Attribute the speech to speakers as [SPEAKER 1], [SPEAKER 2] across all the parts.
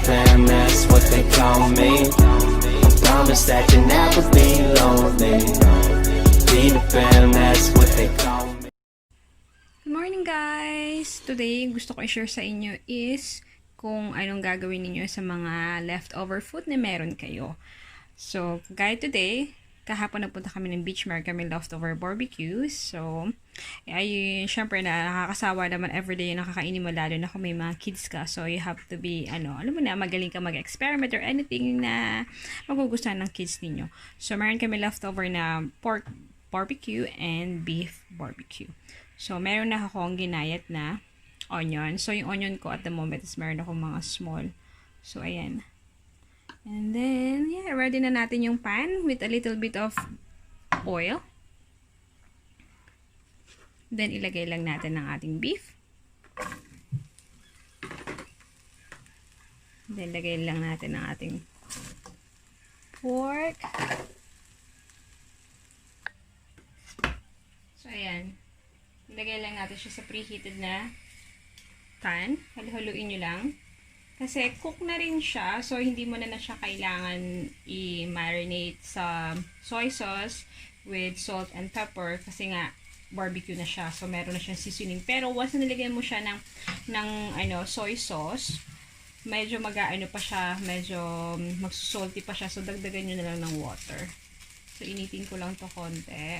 [SPEAKER 1] fam, that's what they call me. Promise that you'll never be lonely. Be the fam, that's what they call me.
[SPEAKER 2] Good morning guys! Today, gusto ko i-share sa inyo is kung anong gagawin ninyo sa mga leftover food na meron kayo. So, gaya today, kahapon nagpunta kami ng beach, meron kami leftover barbecues. So, ay, syempre na nakakasawa naman everyday yung nakakainin mo, lalo na kung may mga kids ka. So, you have to be, alam mo na, magaling ka mag-experiment or anything na magugustuhan ng kids ninyo. So, meron kami leftover na pork barbecue and beef barbecue. So, meron na akong ginayat na onion. So, yung onion ko at the moment is meron akong mga small. So, ayan. And then, yeah, ready na natin yung pan with a little bit of oil. Then, ilagay lang natin ang ating beef. Then, ilagay lang natin ang ating pork. So, ayan. Ilagay lang natin siya sa preheated na pan. Halu-haluin nyo lang. Kasi cook na rin siya, so hindi mo na siya kailangan i-marinate sa soy sauce with salt and pepper kasi nga barbecue na siya. So meron na siyang seasoning. Pero once na nilagyan mo siya ng soy sauce, medyo mag-aano pa siya, medyo magsusalty pa siya. So dagdagan nyo na lang ng water. So initin ko lang to konti.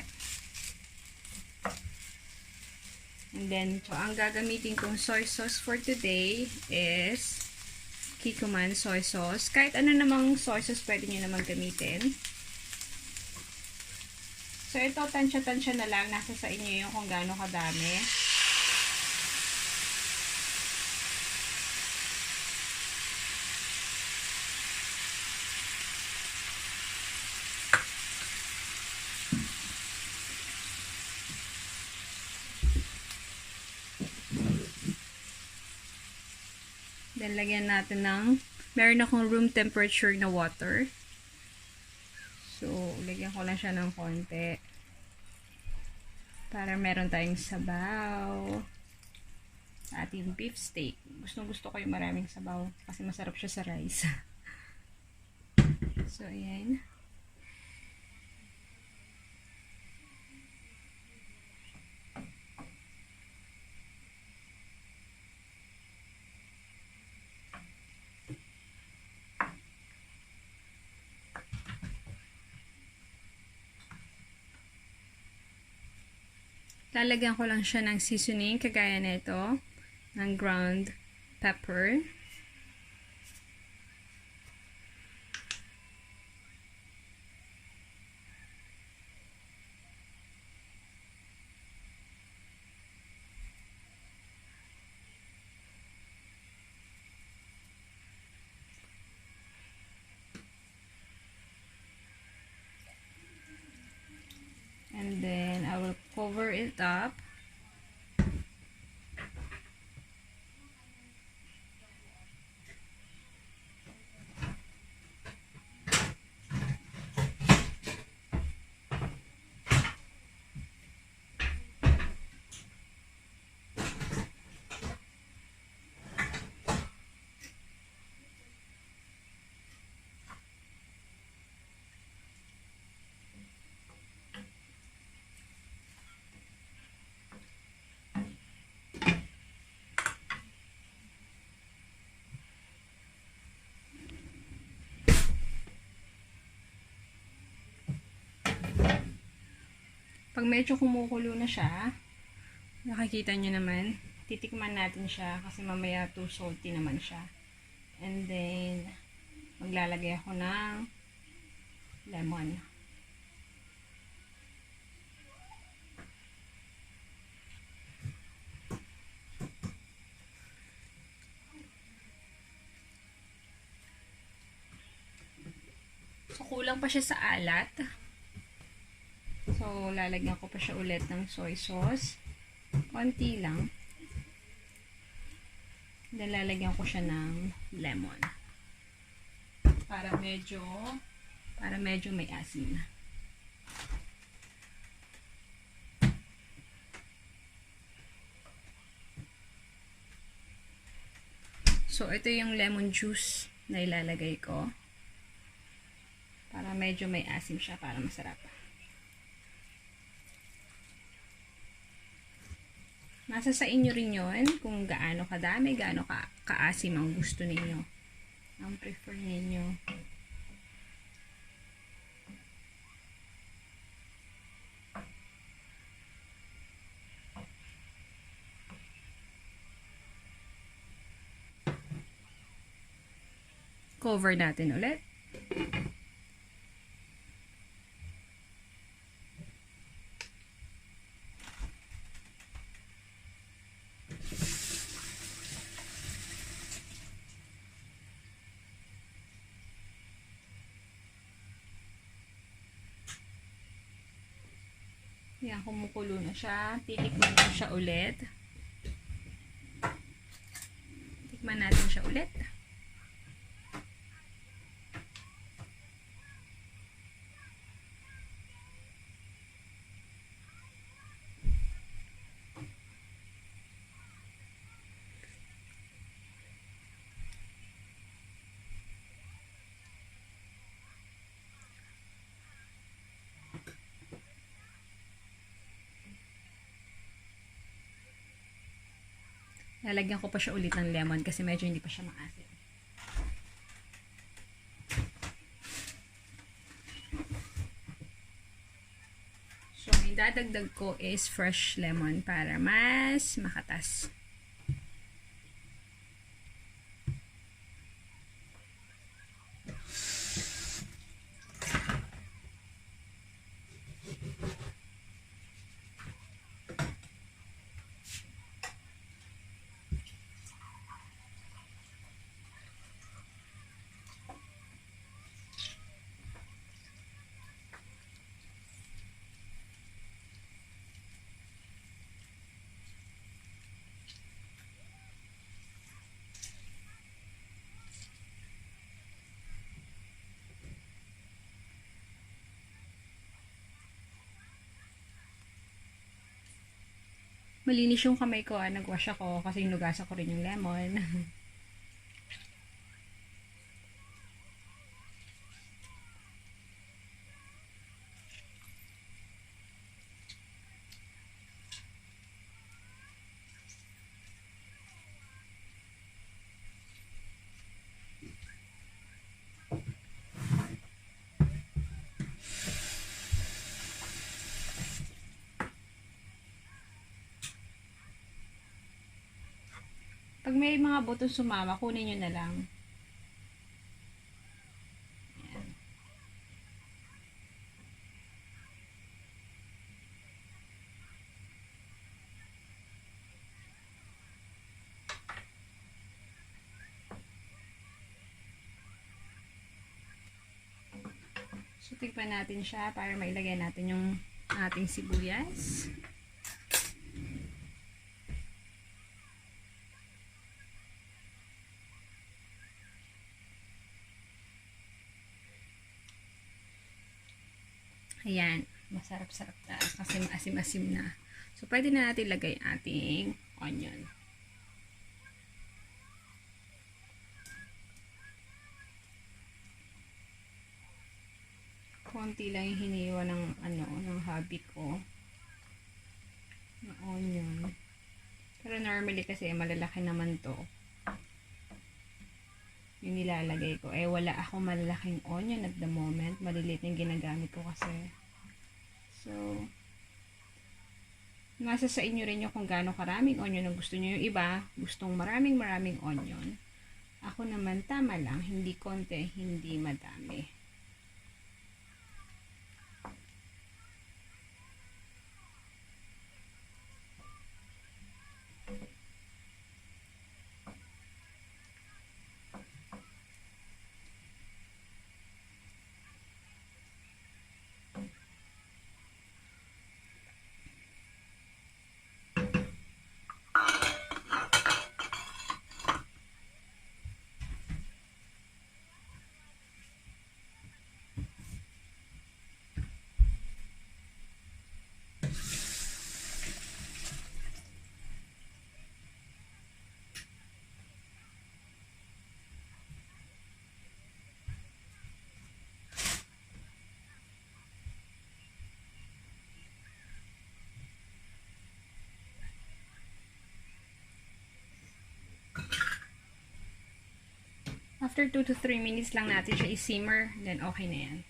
[SPEAKER 2] And then, so ang gagamitin kong soy sauce for today is Kikkoman soy sauce. Kahit ano namang soy sauce pwede nyo naman gamitin. So, ito, tansya-tansya na lang. Nasa sa inyo yung kung gaano kadami. Then, lagyan natin ng, meron akong room temperature na water. So, lagyan ko lang siya ng konti. Para meron tayong sabaw. Sa ating beef steak. Gusto ko yung maraming sabaw. Kasi masarap siya sa rice. So, ayan. Lalagyan ko lang siya ng seasoning, kagaya nito, ng ground pepper. And then, I will cover it up. Pag medyo kumukulo na siya, nakikita nyo naman, titikman natin siya kasi mamaya too salty naman siya. And then, maglalagay ako ng lemon. So, kulang pa siya sa alat. So, lalagyan ko pa siya ulit ng soy sauce. Konti lang. Then, lalagyan ko siya ng lemon. Para medyo may asin. So, ito yung lemon juice na ilalagay ko. Para medyo may asim siya para masarap. Nasa sa inyo rin yun kung gaano kadami, gaano kaasim ang gusto ninyo. Ang prefer ninyo. Cover natin ulit. Yan, kumukulo na siya. Titikman ko siya ulit. Tikman natin siya ulit. Lalagyan ko pa siya ulit ng lemon kasi medyo hindi pa siya maasim. So, yung dadagdag ko is fresh lemon para mas makatas. Malinis yung kamay ko, nagwash ako kasi inugasan ko rin yung lemon. Pag may mga butong sumama, kunin nyo na lang. Ayan. So, tigpan natin siya para mailagay natin yung ating sibuyas. Ayan, masarap-sarap na kasi maasim-asim na. So, pwede na natin lagay ating onion. Konti lang yung hiniwa ng hubby ko na onion. Pero normally kasi malalaki naman to. Yung nilalagay ko. Eh, wala akong malalaking onion at the moment. Maliliit yung ginagamit ko kasi. So, nasa sa inyo rin yung kung gaano karaming onion ang gusto nyo. Yung iba, gustong maraming onion. Ako naman, tama lang. Hindi konti, hindi madami. After 2 to 3 minutes lang natin siya i-simmer, then okay na yan.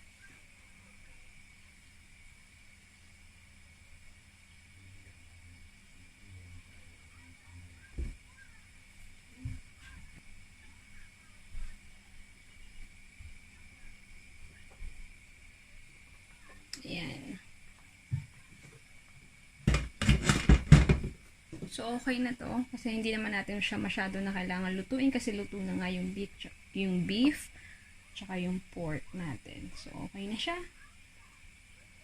[SPEAKER 2] Ayan. So, okay na to. Kasi hindi naman natin siya masyado na kailangan lutuin kasi luto na nga yung beef tsaka yung pork natin. So, okay na siya.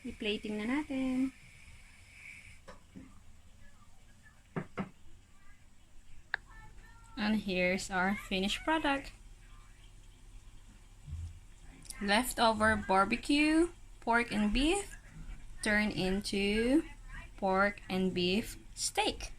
[SPEAKER 2] I-plating na natin. And here's our finished product. Leftover barbecue, pork and beef, turned into pork and beef steak.